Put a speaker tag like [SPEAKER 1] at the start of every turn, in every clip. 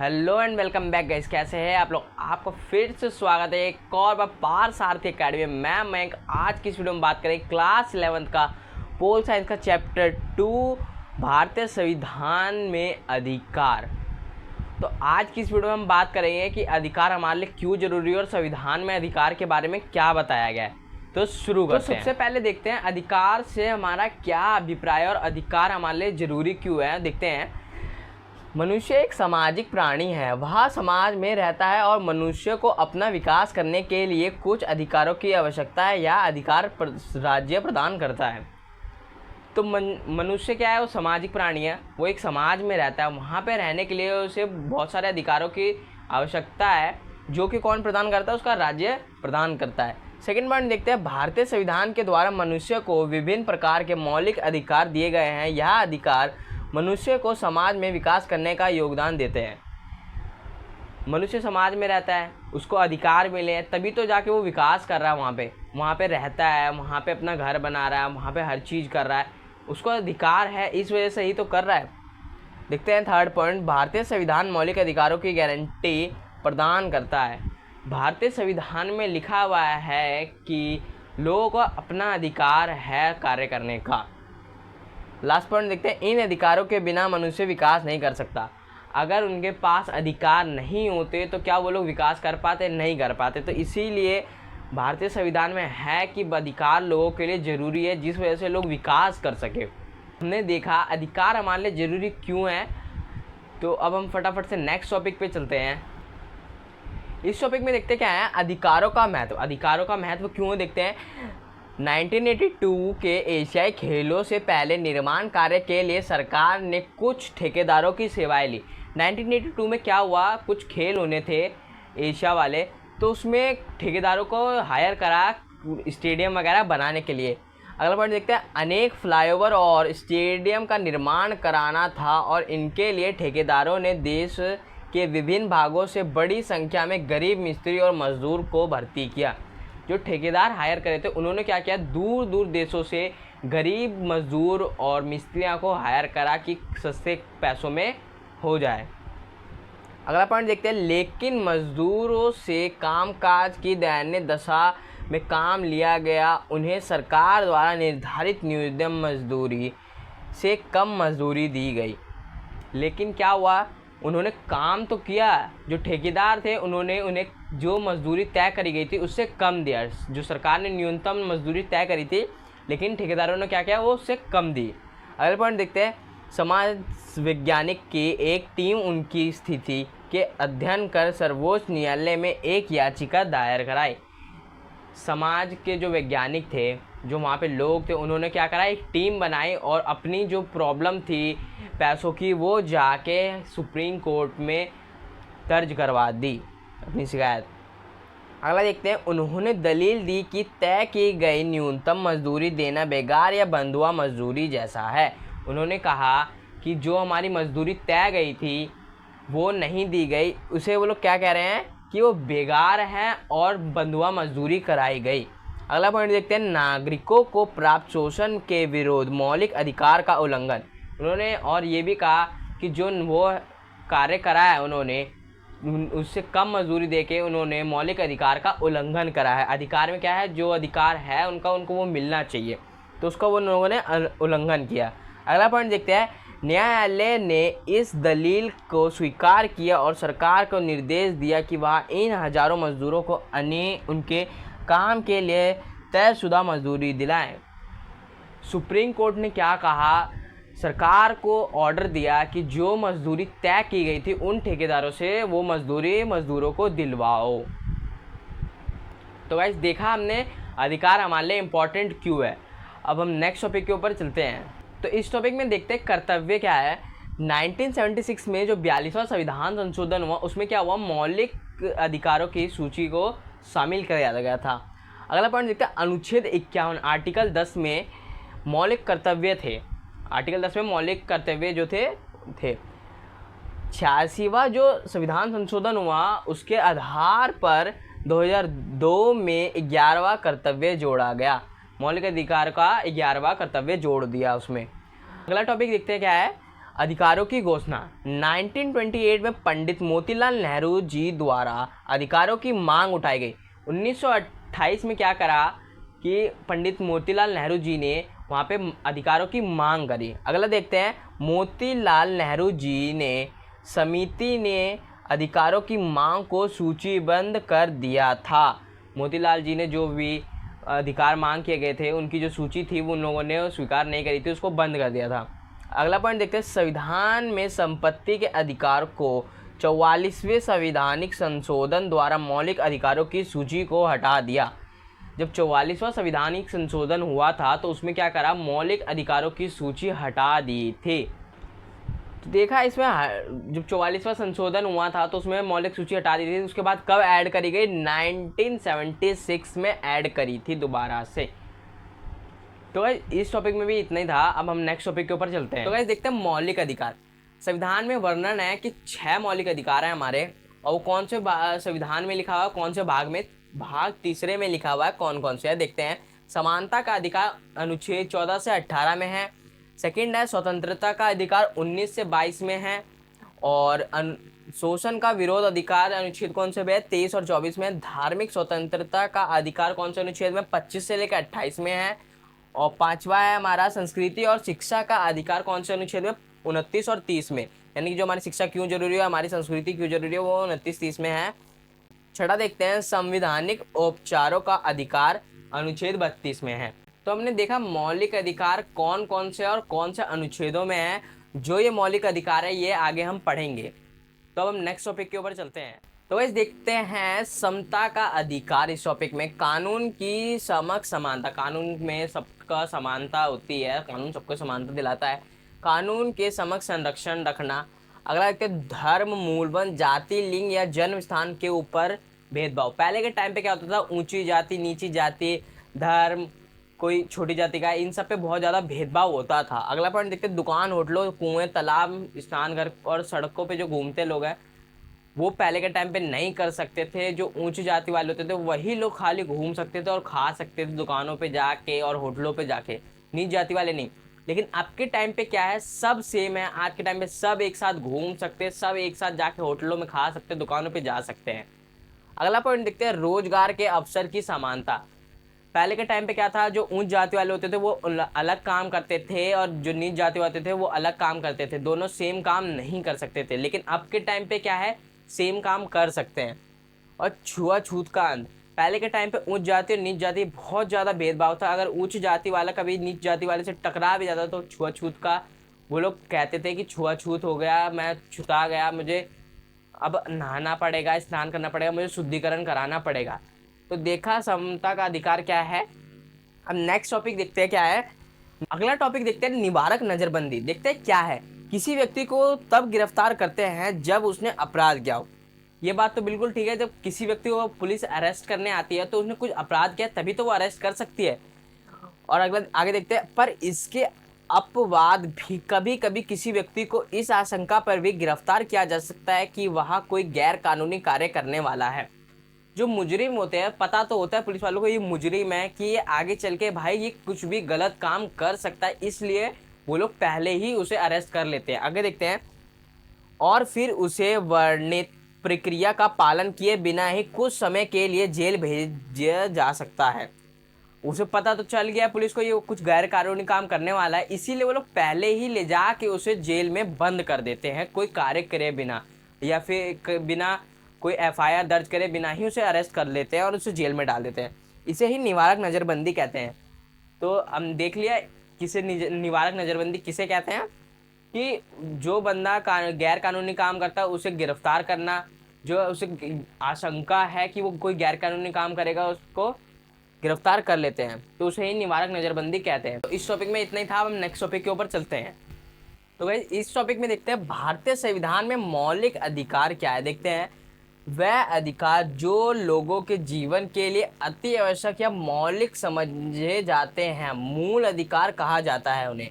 [SPEAKER 1] Hello and welcome back guys, कैसे हैं आप लोग। आपका फिर से स्वागत है एक और बार पार सारथी अकेडमी में। मैं मयंक। आज की इस वीडियो में बात करें क्लास 11th का पोल साइंस का चैप्टर 2 भारतीय संविधान में अधिकार। तो आज की इस वीडियो में हम बात करेंगे कि अधिकार हमारे लिए क्यों जरूरी है और संविधान में अधिकार के बारे में क्या बताया गया है। तो शुरू करते हैं। सबसे पहले देखते हैं अधिकार से हमारा क्या अभिप्राय है और अधिकार हमारे लिए जरूरी क्यों है। देखते हैं। मनुष्य एक सामाजिक प्राणी है। वह समाज में रहता है और मनुष्य को अपना विकास करने के लिए कुछ अधिकारों की आवश्यकता है या अधिकार राज्य प्रदान करता है। तो मनुष्य क्या है, वो सामाजिक प्राणी है। वो एक समाज में रहता है। वहाँ पे रहने के लिए उसे बहुत सारे अधिकारों की आवश्यकता है, जो कि कौन प्रदान करता है, उसका राज्य प्रदान करता है। सेकेंड पॉइंट देखते हैं। भारतीय संविधान के द्वारा मनुष्य को विभिन्न प्रकार के मौलिक अधिकार दिए गए हैं। यह अधिकार मनुष्य को समाज में विकास करने का योगदान देते हैं। मनुष्य समाज में रहता है, उसको अधिकार मिले हैं, तभी तो जाके वो विकास कर रहा है। वहाँ पे रहता है, वहाँ पे अपना घर बना रहा है, वहाँ पे हर चीज़ कर रहा है। उसको अधिकार है, इस वजह से ही तो कर रहा है। देखते हैं थर्ड पॉइंट। भारतीय संविधान मौलिक अधिकारों की गारंटी प्रदान करता है। भारतीय संविधान में लिखा हुआ है कि लोगों को अपना अधिकार है कार्य करने का। लास्ट पॉइंट देखते हैं। इन अधिकारों के बिना मनुष्य विकास नहीं कर सकता। अगर उनके पास अधिकार नहीं होते तो क्या वो लोग विकास कर पाते? नहीं कर पाते। तो इसीलिए भारतीय संविधान में है कि अधिकार लोगों के लिए ज़रूरी है, जिस वजह से लोग विकास कर सके। हमने देखा अधिकार हमारे लिए ज़रूरी क्यों है। तो अब हम फटाफट से नेक्स्ट टॉपिक पे चलते हैं। इस टॉपिक में देखते क्या है, अधिकारों का महत्व। अधिकारों का महत्व क्यों देखते हैं। 1982 के एशियाई खेलों से पहले निर्माण कार्य के लिए सरकार ने कुछ ठेकेदारों की सेवाएं ली। 1982 में क्या हुआ, कुछ खेल होने थे एशिया वाले, तो उसमें ठेकेदारों को हायर करा स्टेडियम वगैरह बनाने के लिए। अगला पॉइंट देखते हैं। अनेक फ्लाईओवर और स्टेडियम का निर्माण कराना था और इनके लिए ठेकेदारों ने देश के विभिन्न भागों से बड़ी संख्या में गरीब मिस्त्री और मजदूर को भर्ती किया। जो ठेकेदार हायर करे थे, उन्होंने क्या किया, दूर दूर देशों से गरीब मजदूर और मिस्त्रियों को हायर करा कि सस्ते पैसों में हो जाए। अगला पॉइंट देखते हैं। लेकिन मजदूरों से कामकाज की दयनीय दशा में काम लिया गया। उन्हें सरकार द्वारा निर्धारित न्यूनतम मजदूरी से कम मजदूरी दी गई। लेकिन क्या हुआ, उन्होंने काम तो किया। जो ठेकेदार थे उन्होंने उन्हें जो मजदूरी तय करी गई थी उससे कम दिया। जो सरकार ने न्यूनतम मजदूरी तय करी थी, लेकिन ठेकेदारों ने क्या किया, वो उससे कम दी। अगले पॉइंट देखते हैं। समाज वैज्ञानिक की एक टीम उनकी स्थिति के अध्ययन कर सर्वोच्च न्यायालय में एक याचिका दायर कराई। समाज के जो वैज्ञानिक थे, जो वहाँ पे लोग थे, उन्होंने क्या करा, एक टीम बनाई और अपनी जो प्रॉब्लम थी पैसों की, वो जाके सुप्रीम कोर्ट में दर्ज करवा दी अपनी शिकायत। अगला देखते हैं। उन्होंने दलील दी कि तय की गई न्यूनतम मजदूरी देना बेगार या बंधुआ मजदूरी जैसा है। उन्होंने कहा कि जो हमारी मजदूरी तय गई थी वो नहीं दी गई, उसे वो लोग क्या कह रहे हैं कि वो बेगार है और बंधुआ मजदूरी कराई गई। अगला पॉइंट देखते हैं। नागरिकों को प्राप्त शोषण के विरोध मौलिक अधिकार का उल्लंघन। उन्होंने और ये भी कहा कि जो वो कार्य करा है उन्होंने, उससे कम मजदूरी देके उन्होंने मौलिक अधिकार का उल्लंघन करा है। अधिकार में क्या है, जो अधिकार है उनको वो मिलना चाहिए, तो उसका वो लोगों ने उल्लंघन किया। अगला पॉइंट देखते हैं। न्यायालय ने इस दलील को स्वीकार किया और सरकार को निर्देश दिया कि वह इन हजारों मजदूरों को उनके काम के लिए तयशुदा मजदूरी दिलाएं। सुप्रीम कोर्ट ने क्या कहा, सरकार को ऑर्डर दिया कि जो मजदूरी तय की गई थी उन ठेकेदारों से वो मजदूरी मजदूरों को दिलवाओ। तो गाइस, देखा हमने अधिकार हमारे लिए इम्पोर्टेंट क्यों है। अब हम नेक्स्ट टॉपिक के ऊपर चलते हैं। तो इस टॉपिक में देखते हैं कर्तव्य क्या है। 1976 में जो 42वां संविधान संशोधन हुआ, उसमें क्या हुआ, मौलिक अधिकारों की सूची को शामिल कर दिया गया था। अगला पॉइंट देखते हैं। अनुच्छेद 51 आर्टिकल 10 में मौलिक कर्तव्य थे। आर्टिकल 10 में मौलिक कर्तव्य जो थे 86वां जो संविधान संशोधन हुआ, उसके आधार पर 2002 में 11वां कर्तव्य जोड़ा गया। मौलिक अधिकार का 11वां कर्तव्य जोड़ दिया उसमें। अगला टॉपिक देखते हैं क्या है। अधिकारों की घोषणा 1928 में पंडित मोतीलाल नेहरू जी द्वारा अधिकारों की मांग उठाई गई। 1928 में क्या करा कि पंडित मोतीलाल नेहरू जी ने वहाँ पे अधिकारों की मांग करी। अगला देखते हैं, मोतीलाल नेहरू जी ने समिति ने अधिकारों की मांग को सूचीबद्ध कर दिया था। मोतीलाल जी ने जो भी अधिकार मांग किए गए थे उनकी जो सूची थी वो उन लोगों ने स्वीकार नहीं करी थी, उसको बंद कर दिया था। अगला पॉइंट देखते हैं, संविधान में संपत्ति के अधिकार को 44वें संवैधानिक संशोधन द्वारा मौलिक अधिकारों की सूची को हटा दिया। जब 44वां संवैधानिक संशोधन हुआ था तो उसमें क्या करा, मौलिक अधिकारों की सूची हटा दी थी। तो देखा इसमें जब 44वां संशोधन हुआ था तो उसमें मौलिक सूची हटा दी थी। उसके बाद कब ऐड करी गई, 1976 में ऐड करी थी दोबारा से। तो गाइस इस टॉपिक में भी इतना ही था। अब हम नेक्स्ट टॉपिक के ऊपर चलते हैं। तो गाइस देखते हैं मौलिक अधिकार। संविधान में वर्णन है कि 6 मौलिक अधिकार हैं हमारे, और वो कौन से संविधान में लिखा हुआ है, कौन से भाग में, भाग 3 में लिखा हुआ है, कौन कौन से है देखते हैं। समानता का अधिकार अनुच्छेद 14 से 18 में है। सेकंड है स्वतंत्रता का अधिकार 19 से 22 में है। और शोषण का विरोध अधिकार अनुच्छेद कौन से है, 23 और 24 में। धार्मिक स्वतंत्रता का अधिकार कौन से अनुच्छेद में, 25 से लेकर 28 में है। और 5वां है हमारा संस्कृति और शिक्षा का अधिकार कौन से अनुच्छेद में, 29 और 30 में। यानी कि जो हमारी शिक्षा क्यों जरूरी है, हमारी संस्कृति क्यों जरूरी है, वो 29-30 में है। छठा देखते हैं संवैधानिक उपचारों का अधिकार अनुच्छेद 32 में है। तो हमने देखा मौलिक अधिकार कौन कौन से और कौन से अनुच्छेदों में है। जो ये मौलिक अधिकार है ये आगे हम पढ़ेंगे। तो अब हम नेक्स्ट टॉपिक के ऊपर चलते हैं। तो वैसे देखते हैं समता का अधिकार। इस टॉपिक में कानून की समक्ष समानता, कानून में सबका समानता होती है, कानून सबको समानता दिलाता है। कानून के समक्ष संरक्षण रखना। अगला देखते हैं धर्म, मूलबंध, जाति, लिंग या जन्म स्थान के ऊपर भेदभाव। पहले के टाइम पे क्या होता था, ऊंची जाति, नीची जाति, धर्म, कोई छोटी जाति का, इन सब पे बहुत ज़्यादा भेदभाव होता था। अगला पॉइंट देखते हैं दुकान, होटलों, कुएं, तालाब, स्नानघर और सड़कों पे जो घूमते लोग हैं वो पहले के टाइम पे नहीं कर सकते थे। जो ऊंची जाति वाले होते थे वही लोग खाली घूम सकते थे और खा सकते थे दुकानों पे जाके और होटलों पे जाके, नीच जाति वाले नहीं। लेकिन अब के टाइम पे क्या है, सब सेम है। आज के टाइम पे सब एक साथ घूम सकते हैं, सब एक साथ जाके होटलों में खा सकते हैं, दुकानों पे जा सकते हैं। अगला पॉइंट देखते हैं रोजगार के अवसर की समानता। पहले के टाइम पे क्या था, जो ऊंच जाति वाले होते थे वो अलग काम करते थे और जो नीच जाति वाले थे वो अलग काम करते थे, दोनों सेम काम नहीं कर सकते थे। लेकिन अब के टाइम पे क्या है, सेम काम कर सकते हैं। और छुआछूत का अंत। पहले के टाइम पे उच्च जाति और नीच जाति बहुत ज़्यादा भेदभाव था। अगर उच्च जाति वाला कभी नीच जाति वाले से टकरा भी जाता तो छुआछूत का, वो लोग कहते थे कि छुआछूत हो गया, मैं छुता गया, मुझे अब नहाना पड़ेगा, स्नान करना पड़ेगा, मुझे शुद्धिकरण कराना पड़ेगा। तो देखा समता का अधिकार क्या है। अब नेक्स्ट टॉपिक देखते हैं क्या है। अगला टॉपिक देखते हैं निवारक नज़रबंदी। देखते हैं क्या है। किसी व्यक्ति को तब गिरफ्तार करते हैं जब उसने अपराध किया हो। ये बात तो बिल्कुल ठीक है, जब किसी व्यक्ति को पुलिस अरेस्ट करने आती है तो उसने कुछ अपराध किया तभी तो वो अरेस्ट कर सकती है। और अगला आगे देखते हैं, पर इसके अपवाद भी कभी कभी किसी व्यक्ति को इस आशंका पर भी गिरफ्तार किया जा सकता है कि वह कोई गैर कानूनी कार्य करने वाला है। जो मुजरिम होते हैं, पता तो होता है पुलिस वालों को ये मुजरिम है कि ये आगे चल के भाई ये कुछ भी गलत काम कर सकता है, इसलिए वो लोग पहले ही उसे अरेस्ट कर लेते हैं। आगे देखते हैं, और फिर उसे वर्णित प्रक्रिया का पालन किए बिना ही कुछ समय के लिए जेल भेजा जा सकता है। उसे पता तो चल गया पुलिस को ये कुछ गैर कानूनी काम करने वाला है, इसीलिए वो लोग पहले ही ले जा के उसे जेल में बंद कर देते हैं, कोई कार्य करे बिना या फिर बिना कोई एफआईआर दर्ज करे बिना ही उसे अरेस्ट कर लेते हैं और उसे जेल में डाल देते हैं। इसे ही निवारक नज़रबंदी कहते हैं। तो हम देख लिया किसे निवारक नज़रबंदी किसे कहते हैं, कि जो बंदा गैर कानूनी काम करता है उसे गिरफ्तार करना, जो उसे आशंका है कि वो कोई गैर कानूनी काम करेगा उसको गिरफ्तार कर लेते हैं, तो उसे ही निवारक नज़रबंदी कहते हैं। तो इस टॉपिक में इतना ही था। हम नेक्स्ट टॉपिक के ऊपर चलते हैं। तो भाई इस टॉपिक में देखते हैं भारतीय संविधान में मौलिक अधिकार क्या है। देखते हैं, वह अधिकार जो लोगों के जीवन के लिए अति आवश्यक या मौलिक समझे जाते हैं, मूल अधिकार कहा जाता है उन्हें।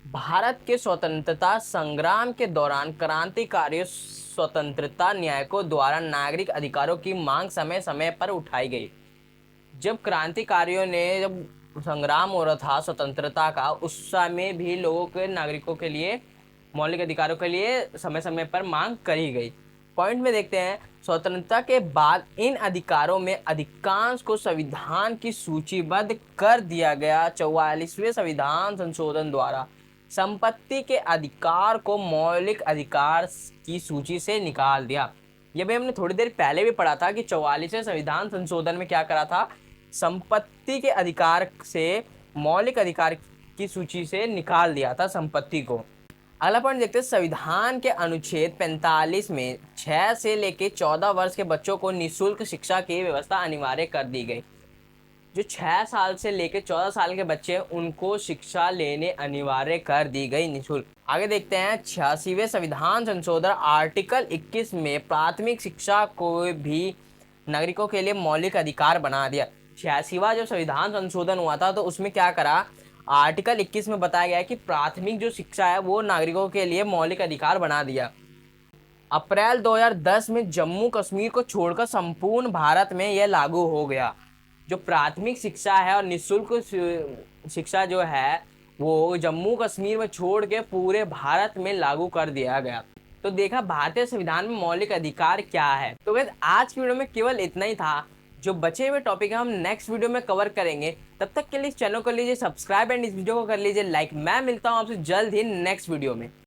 [SPEAKER 1] भारत के स्वतंत्रता संग्राम के दौरान क्रांतिकारियों, स्वतंत्रता न्यायिकों द्वारा नागरिक अधिकारों की मांग समय समय पर उठाई गई। जब क्रांतिकारियों ने जब संग्राम हो रहा था स्वतंत्रता का, उस समय भी लोगों के नागरिकों के लिए मौलिक अधिकारों के लिए समय समय पर मांग करी गई। पॉइंट में देखते हैं, स्वतंत्रता के बाद इन अधिकारों में अधिकांश को संविधान की सूचीबद्ध कर दिया गया। 44वें संविधान संशोधन द्वारा संपत्ति के अधिकार को मौलिक अधिकार की सूची से निकाल दिया। ये भी हमने थोड़ी देर पहले भी पढ़ा था कि 44वें संविधान संशोधन में क्या करा था, संपत्ति के अधिकार से मौलिक अधिकार की सूची से निकाल दिया था संपत्ति को। अगला पॉइंट देखते हैं, संविधान के अनुच्छेद 45 में 6 से लेकर 14 वर्ष के बच्चों को निःशुल्क शिक्षा की व्यवस्था अनिवार्य कर दी गई। जो 6 साल से लेकर 14 साल के बच्चे उनको शिक्षा लेने अनिवार्य कर दी गई निःशुल्क। आगे देखते हैं, 86वें संविधान संशोधन आर्टिकल 21 में प्राथमिक शिक्षा को भी नागरिकों के लिए मौलिक अधिकार बना दिया। 86वां जो संविधान संशोधन हुआ था तो उसमें क्या करा, आर्टिकल 21 में बताया गया कि प्राथमिक जो शिक्षा है वो नागरिकों के लिए मौलिक अधिकार बना दिया। अप्रैल 2010 में जम्मू कश्मीर को छोड़कर संपूर्ण भारत में यह लागू हो गया। जो प्राथमिक शिक्षा है और निःशुल्क शिक्षा जो है वो जम्मू कश्मीर में छोड़ के पूरे भारत में लागू कर दिया गया। तो देखा भारतीय संविधान में मौलिक अधिकार क्या है। तो गाइस आज की वीडियो में केवल इतना ही था। जो बचे हुए टॉपिक है हम नेक्स्ट वीडियो में कवर करेंगे। तब तक के लिए इस चैनल को लीजिए सब्सक्राइब एंड इस वीडियो को कर लीजिए लाइक। मैं मिलता हूँ आपसे जल्द ही नेक्स्ट वीडियो में।